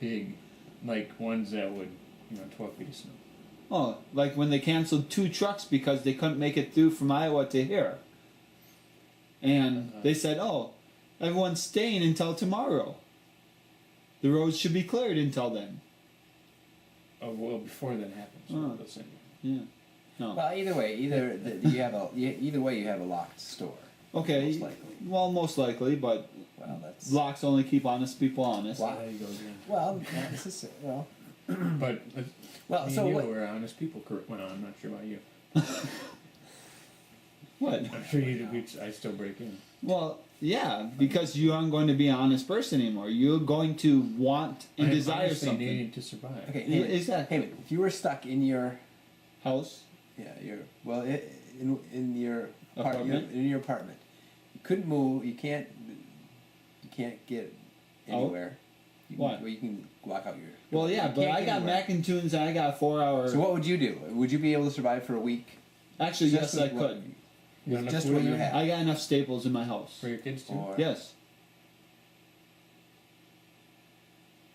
big, like ones that would, 12 feet of snow. Oh, like when they canceled 2 trucks because they couldn't make it through from Iowa to here. And they said, oh, everyone's staying until tomorrow. The roads should be cleared until then. Oh, well, before that happens. They'll send you. Yeah. No. Well, either way, either way you have a locked store. Okay. Most likely. Well, most likely, but that's locks only keep honest people honest. Well, there you go again. Well, this is But so you were honest people. Well, I'm not sure about you. What? I'm sure I still break in. Well, yeah, because you aren't going to be an honest person anymore. You're going to want and desire something. Needing to survive. Okay, exactly. Hey, if you were stuck in your house, in your apartment, you couldn't move. You can't get anywhere. What? You can block out your. Well, yeah, but I got Mac and Tunes and I got a 4-hour. So what would you do? Would you be able to survive for a week? Actually, yes, I could. Just what you have. I got enough staples in my house. For your kids too? Yes.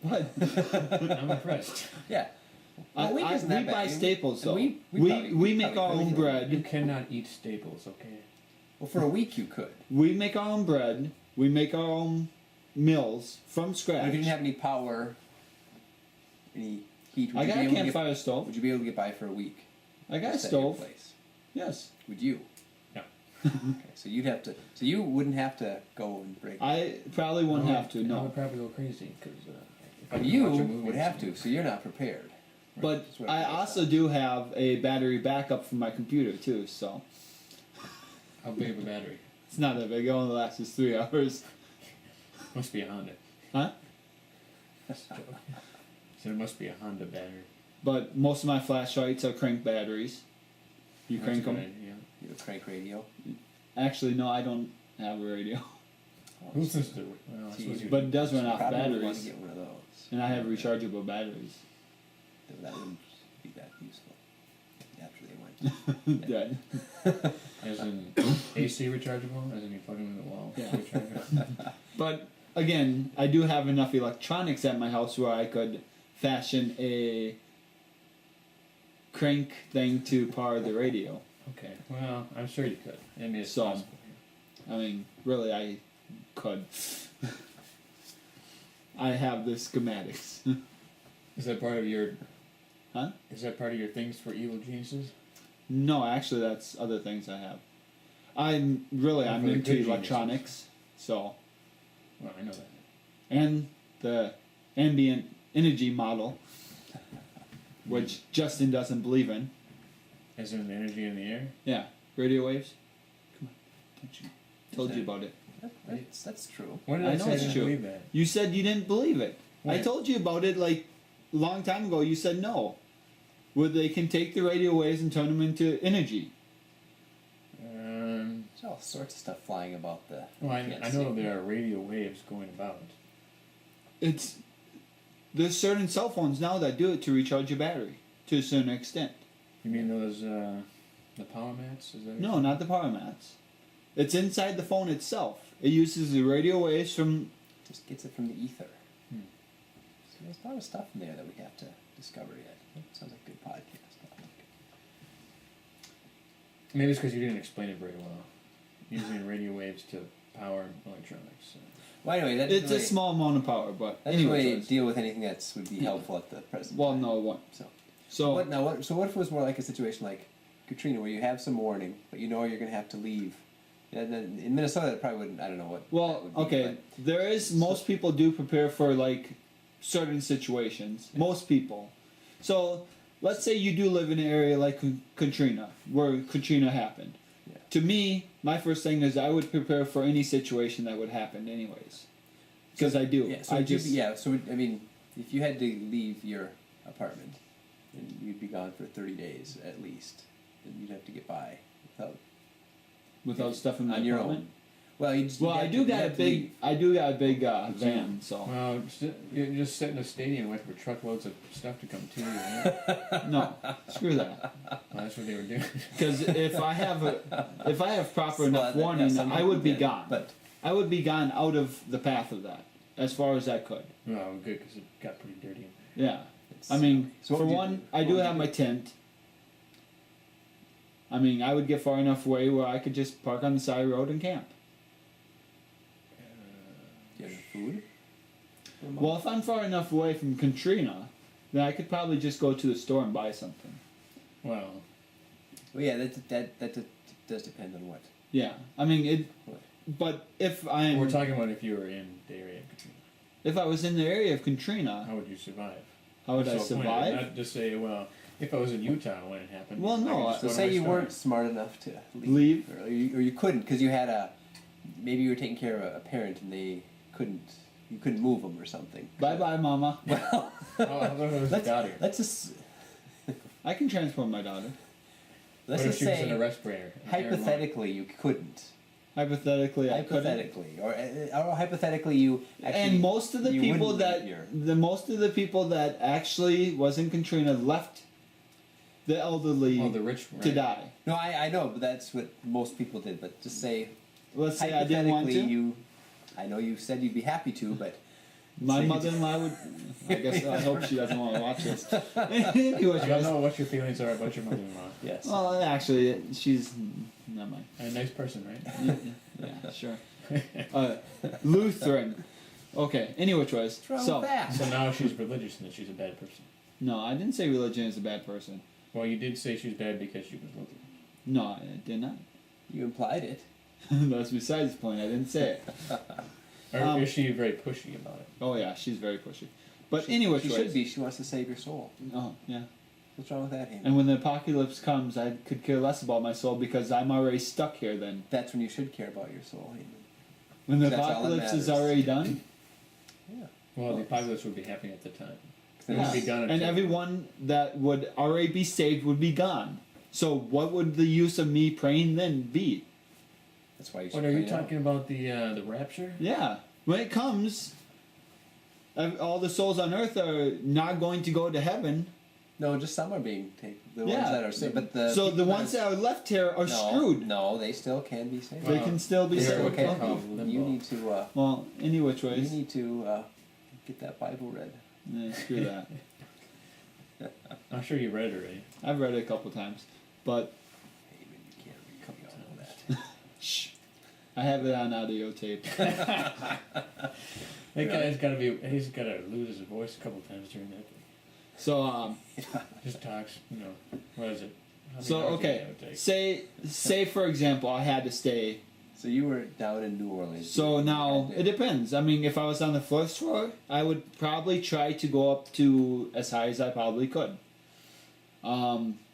What? I'm impressed. Yeah. Well, we buy staples though. We make our own bread. You cannot eat staples, okay? Well, for a week you could. We make our own bread. We make our own meals from scratch. But if you didn't have any power, any heat, I got a campfire stove. Would you be able to get by for a week? I got a stove. Yes. Would you? No. Okay, so you'd have to. So you wouldn't have to go and break. I probably wouldn't have to. I No. would probably go crazy because you would have to. So you're not prepared. But I also do have a battery backup for my computer too. So. How big of a battery? It's not that big. It only lasts us 3 hours. Must be a Honda. Huh? So it must be a Honda battery. But most of my flashlights are crank batteries. You crank them? You have a crank radio? Actually, no, I don't have a radio. Who listens to it? Well, but it does run off batteries. batteries. Want to get one of those. And I have rechargeable batteries. That wouldn't be that useful. After they went dead. As in AC rechargeable? As in you plug them in the wall? Yeah. But again, I do have enough electronics at my house where I could fashion a crank thing to power the radio. Okay, well, I'm sure you could. I mean, it's So, possible. I mean, really, I could. I have the schematics. Is that part of your... Huh? Is that part of your things for evil geniuses? No, actually, that's other things I have. I'm into electronics, so. Well, I know that. And the ambient energy model, which Justin doesn't believe in. As in the energy in the air? Yeah, radio waves. Come on, told you about it. That's true. When did I I know say I it's didn't true. believe that? You said you didn't believe it. When? I told you about it like a long time ago. You said no. Where they can take the radio waves and turn them into energy. There's all sorts of stuff flying about the. Well, I know there are radio waves going about. There's certain cell phones now that do it to recharge your battery to a certain extent. You mean those the power mats? Is that No, not the power mats. It's inside the phone itself. It uses the radio waves from. Just gets it from the ether. So there's a lot of stuff in there that we have to discover yet. That sounds like a good podcast. Maybe it's because you didn't explain it very well. Using radio waves to power electronics. So. Well, anyway, It's a small amount of power, but that's the way to deal with anything that would be helpful at the present. Well, time. no, it won't. So what if it was more like a situation like Katrina, where you have some warning, but you know you're going to have to leave? And then in Minnesota, that probably wouldn't. I don't know what. Well, that would okay, be, there is. Most people do prepare for like certain situations. Yeah. Most people. So let's say you do live in an area like Katrina, where Katrina happened. Yeah. To me, my first thing is I would prepare for any situation that would happen, anyways. Because I do. Yeah. So I mean, if you had to leave your apartment, then you'd be gone for 30 days at least, then you'd have to get by without stuff in my your apartment. own. Well, I do got a big van, so. Well, you just sit in a stadium waiting for truckloads of stuff to come to you. Right? No, screw that. Well, that's what they were doing. Because if I have proper enough warning, I would be gone. But I would be gone out of the path of that. as far as I could. Oh, good, because it got pretty dirty. Yeah. It's- I mean, So what for would you one, do? I What do would have you my do? tent. I mean, I would get far enough away where I could just park on the side of the road and camp. Do you have food? Well, if I'm far enough away from Katrina, then I could probably just go to the store and buy something. Well, Well, yeah, that does depend on what. Yeah, I mean it. What? But if I'm, we're talking about if you were in the area of Katrina. if I was in the area of Katrina, How would you survive? how would I That's the whole point. survive? Not just say, well, if I was in Utah when it happened. Well, no, I could just So go to say my you store. weren't smart enough to Leave? or you couldn't because you had maybe you were taking care of a parent and you couldn't move them or something. Bye bye, Mama. Well, Oh, how about if it was a daughter? let's just I can transport my daughter. let's What if just she was in a say respirator? an air lung? hypothetically you couldn't. Hypothetically, I couldn't. Hypothetically, or hypothetically you actually. And most of the you people wouldn't that leave the most of the people that actually was in Katrina left the elderly Well, the rich, right? to die. No, I know, but that's what most people did. But just say Let's say I didn't want hypothetically to. I know you said you'd be happy to, but My say- mother-in-law would. I guess I hope she doesn't want to watch this. Anyway, I don't guys. know what your feelings are about your mother-in-law. yes. Well, actually, she's never mind. A nice person, right? Yeah, sure. Lutheran. Okay. Anyway, choice. What's wrong So with that? So now she's religious and that she's a bad person. no, I didn't say religion is a bad person. Well, you did say she was bad because she was Lutheran. No, I did not. You implied it. That's besides the point. I didn't say it. Or is she very pushy about it? Oh yeah, she's very pushy. But anyway, she choice. should be. She wants to save your soul. Oh yeah. What's wrong with that, Heyman? And when the apocalypse comes, I could care less about my soul because I'm already stuck here. Then That's when you should care about your soul, Heyman. when the That's all that apocalypse is matters. already done, Yeah. Well, the apocalypse would be happening at the time. It Yeah. would be done. and until- everyone that would already be saved would be gone. So what would the use of me praying then be? That's why you should. What are you pray now. talking about? The rapture? Yeah, when it comes, all the souls on earth are not going to go to heaven. No, just some are being taken. The Yeah. ones that are saved, but the So the people ones that are left here are screwed. No, they still can be saved. They can still be They're saved. what they Okay. call You limbo. need to. Well, any which You ways. need to get that Bible read. Screw that. I'm sure you read it already. I've read it a couple times, but Heyman, you can't read. Come on, all that. shh, I have it on audio tape. That guy's got to be. He's got to lose his voice a couple times during that. So Just talks. You know, what is it? How many so hours okay. does that take? Say for example, I had to stay. So you were down in New Orleans. So You now had to- it depends. I mean, if I was on the first floor, I would probably try to go up to as high as I probably could.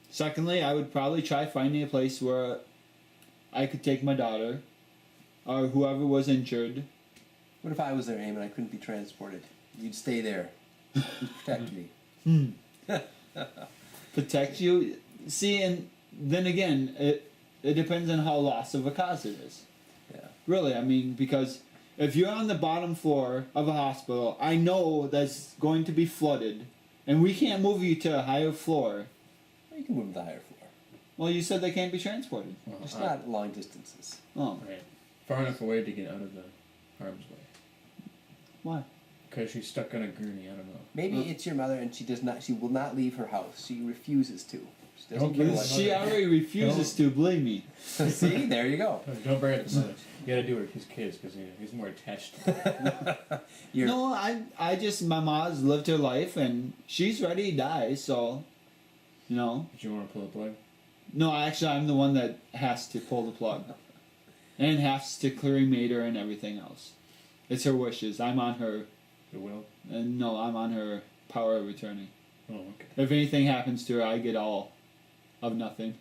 Secondly, I would probably try finding a place where I could take my daughter, or whoever was injured. What if I was there, Heyman? I couldn't be transported. You'd stay there. You'd protect me. Protect you. See, and then again, it depends on how lost of a cause it is. Yeah. Really, I mean, because if you're on the bottom floor of a hospital, I know that's going to be flooded, and we can't move you to a higher floor. Well, you can move to the higher floor. Well, you said they can't be transported. Well, Just not long distances. Oh, Right. Far enough away to get out of the harm's way. why? Because she's stuck on a gurney. I don't know. Maybe Huh? it's your mother, and she does not. She will not leave her house. She refuses to. She doesn't Okay. care what. She already refuses to, believe me. See, there you go. Don't bring it to mother. You got to do it with his kids because he's more attached. You're, No, I just, my mom's lived her life, and she's ready to die, so, you know. Did you want to pull the plug? No, actually, I'm the one that has to pull the plug. And has to cremate her and everything else. It's her wishes. I'm on her, The will? and no, I'm on her power of attorney. Oh, okay. If anything happens to her, I get all of nothing.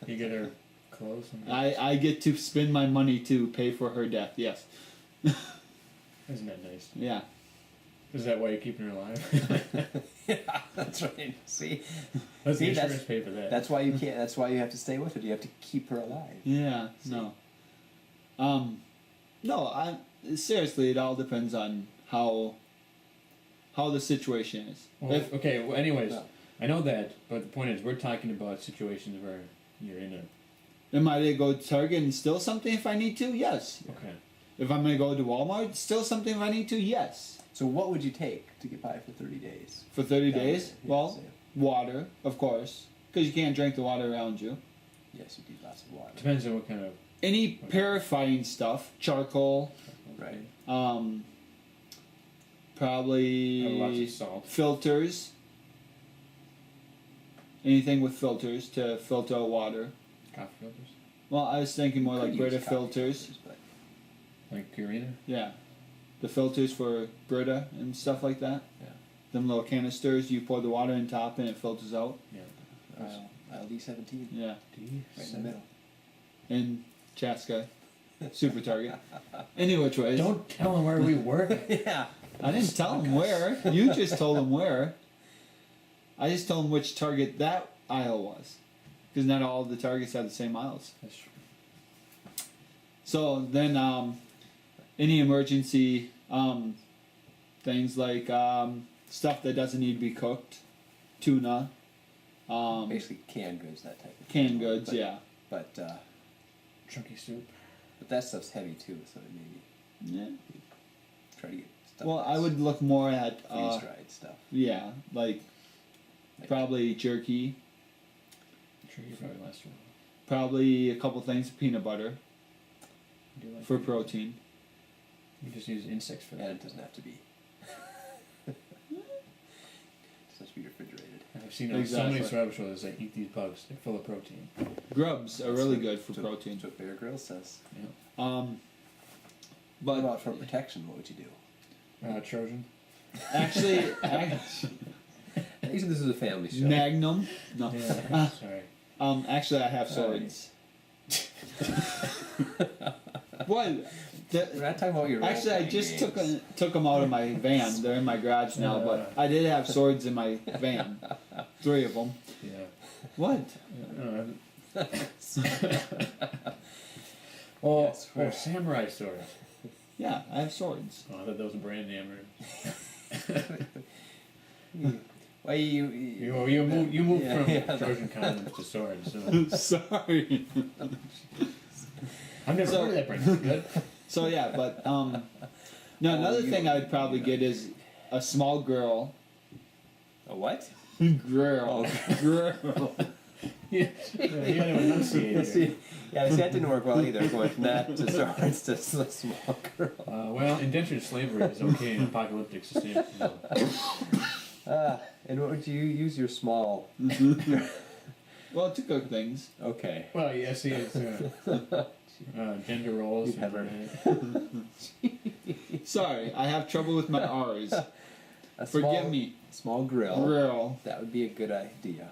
You get her clothes? And I get to spend my money to pay for her death, yes. Isn't that nice? Yeah. Is that why you're keeping her alive? yeah, that's right. See, Let's See, the that's- insurance pay for that. that's why you can't. That's why you have to stay with her. You have to keep her alive. Yeah, no. No, seriously, it all depends on how the situation is. Well, If, okay, well, anyways, No. I know that, but the point is, we're talking about situations where you're in a. am I to go target and steal something if I need to? Yes. Okay. If I'm gonna go to Walmart, still something if I need to, yes. So what would you take to get by for 30 days? For 30 Down days, there, yeah, well, so- water, of course, because you can't drink the water around you. Yes, you need lots of water. Depends on what kind of. Any purifying stuff, charcoal, Right. Lots probably of salt. filters. Anything with filters to filter water. Coffee filters. Well, I was thinking more Could like use Brita coffee filters. but Like Purina. Yeah. The filters for Brita and stuff like that. Yeah. Them little canisters, you pour the water in top and it filters out. Yeah. I'll D17. Yeah. Right in the middle. In Chaska. Super Target. Any which ways. Don't tell them where we work. Yeah. I didn't tell him where. You just told him where. I just told him which Target that aisle was. Because not all the Targets have the same aisles. That's true. So then, any emergency things like stuff that doesn't need to be cooked, tuna, Basically canned goods, that type of canned thing. goods, But- yeah. Chunky soup. But that stuff's heavy too, so maybe Yeah. try to get stuff. Well, I that's would look more at freeze-dried stuff. yeah, like probably jerky, Sure, you probably last one. probably a couple things of peanut butter Do you like for it? protein. You just use insects for And that. it doesn't have to be. It doesn't have to be refrigerated. I've seen on so Exactly. many survival shows that eat these bugs. They're full of protein. Grubs are really good for That's protein. That's what Bear Grylls says. Yeah. What But about for protection? What would you do? Trojan. actually, Usually this is a family show. Magnum. No. Yeah. Sorry. Actually, I have swords. What? We're not talking about your. Actually, I role-playing just games. took them out of my van. They're in my garage now, but I did have swords in my van. 3 of them. Yeah. What? Oh, Yes, right. samurai sword. Yeah, I have swords. Oh, I thought that was a brand name. Why you? You moved Yeah, from yeah. Trojan condoms to swords. So. Sorry. I've never So- heard of that brand. Good. So yeah, but no. Another thing I'd probably get is a small girl. A what? Girl. Girl. Yeah, you gotta enunciate see, here. yeah, see, that didn't work well either. Going from that to swords to a small girl. Well, indentured slavery is okay in apocalyptic society. And what would you use your small? Well, to cook things. Okay. Well, yeah, see, it's gender roles. You never- Sorry, I have trouble with my R's. A Forgive small, me. Small grill. Grill. That would be a good idea.